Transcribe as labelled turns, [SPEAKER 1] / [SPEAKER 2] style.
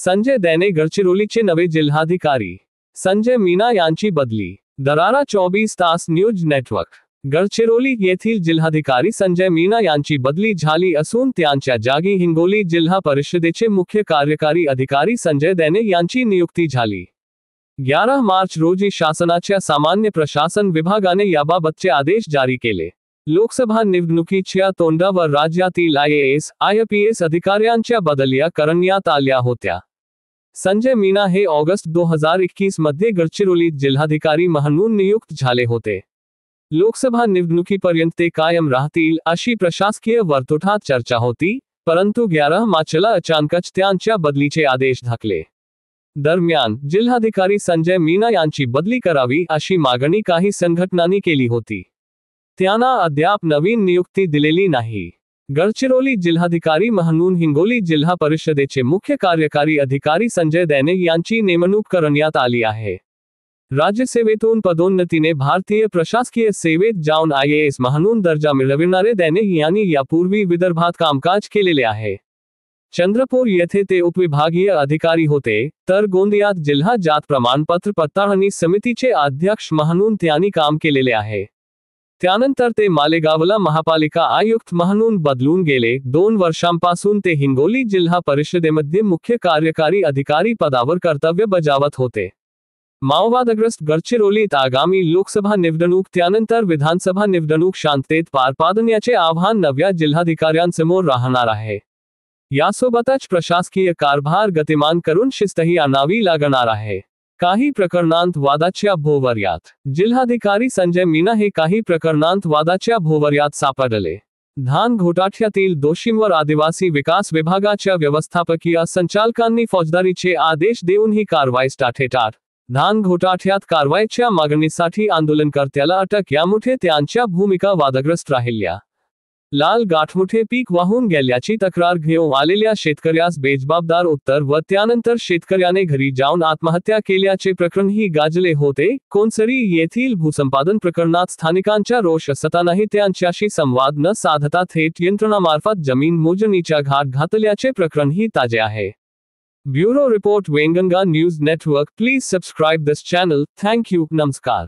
[SPEAKER 1] संजय दैने गडचिरोलीचे नवे जिल्हाधिकारी संजय मीना यांची बदली। दरारा 24 तास न्यूज नेटवर्क। गडचिरोली येथील जिल्हाधिकारी संजय मीना यांची बदली झाली असून त्यांच्या जागी हिंगोली जिल्हा परिषदेचे मुख्य कार्यकारी अधिकारी संजय दैने यांची नियुक्ती झाली। 11 मार्च रोजी शासनाच्या सामान्य प्रशासन विभागाने याबाबतचे आदेश जारी केले। लोकसभा निवडणुकीच्या तोंडावर राज्यातील IAS, IPS अधिकाऱ्यांच्या बदल्या करण्यात आल्या होत्या। संजय मीना हे ऑगस्ट 2021 मध्ये गडचिरोलीत जिल्हाधिकारी म्हणून नियुक्त झाले होते। लोकसभा निवडणुकीपर्यंत ते कायम राहतील अशी प्रशासकीय वर्तुळात चर्चा होती, परंतु 11 मार्चला अचानकच त्यांच्या बदलीचे आदेश झाले। दरम्यान जिल्हाधिकारी संजय मीना यांची बदली करावी अशी मागणी काही संघटनांनी केली होती। त्यांना अद्याप नवीन नियुक्ती दिलेली नाही। गडचिरोली जिल्हाधिकारी म्हणून हिंगोली जिल्हा परिषदेचे मुख्य कार्यकारी अधिकारी संजय दैने यांची नेमणूक करण्यात आली आहे। राज्यसेवेतून पदोन्नतीने भारतीय प्रशासकीय सेवेत जाऊन IAS म्हणून दर्जा मिळविणारे दैने यांनी यापूर्वी विदर्भात कामकाज केलेले आहे। चंद्रपूर येथे ते उपविभागीय अधिकारी होते, तर गोंदियात जिल्हा जात प्रमाणपत्र पडताळणी समितीचे अध्यक्ष म्हणून त्यांनी काम केलेले आहे। त्यानंतर ते मालेगावला महापालिका आयुक्त म्हणून बदलून गेले। 2 वर्षांपासून ते हिंगोली जिल्हा परिषदेमध्ये मुख्य कार्यकारी अधिकारी पदावर कर्तव्य बजावत होते। माओवादग्रस्त गडचिरोलीत आगामी लोकसभा निवडणूक त्यानंतर विधानसभा निवडणूक शांततेत पार पाडण्याचे आव्हान नव्या जिल्हाधिकाऱ्यांसमोर राहणार आहे। यासोबतच प्रशासकीय कारभार गतिमान करून शिस्तही आणावी लागणार आहे। काही प्रकरणांत वादाच्या भोवऱ्यात जिल्हाधिकारी संजय मीना हे काही प्रकरणांत वादाच्या भोवऱ्यात सापडले। धान घोटाळ्यातील दोषींवर आदिवासी विकास विभागाच्या व्यवस्थापकीय संचालकांनी फौजदारीचे आदेश देऊन ही कारवाई टाळली। धान घोटाळ्यात कारवाईच्या मागणीसाठी आंदोलनकर्त्याला अटक यामुळे त्यांच्या भूमिका वादग्रस्त राहिल्या। लाल गाठमुठे पीक वाहून गेल्याची तक्रार घेऊन आलेल्या शेतकऱ्यास बेजबाबदार उत्तर व त्यानंतर शेतकऱ्याने घरी जाऊन आत्महत्या केल्याचे प्रकरणही गाजले होते। कोनसरी येथील भूसंपादन प्रकरणात स्थानिकांचा रोष असतानाही त्यांच्याशी संवाद न साधता थेट यंत्रणामार्फत जमीन मोजणीच्या घाट घातल्याचे प्रकरणही ताजे आहे। Bureau report Wainganga news network. Please subscribe this channel. Thank you. नमस्कार।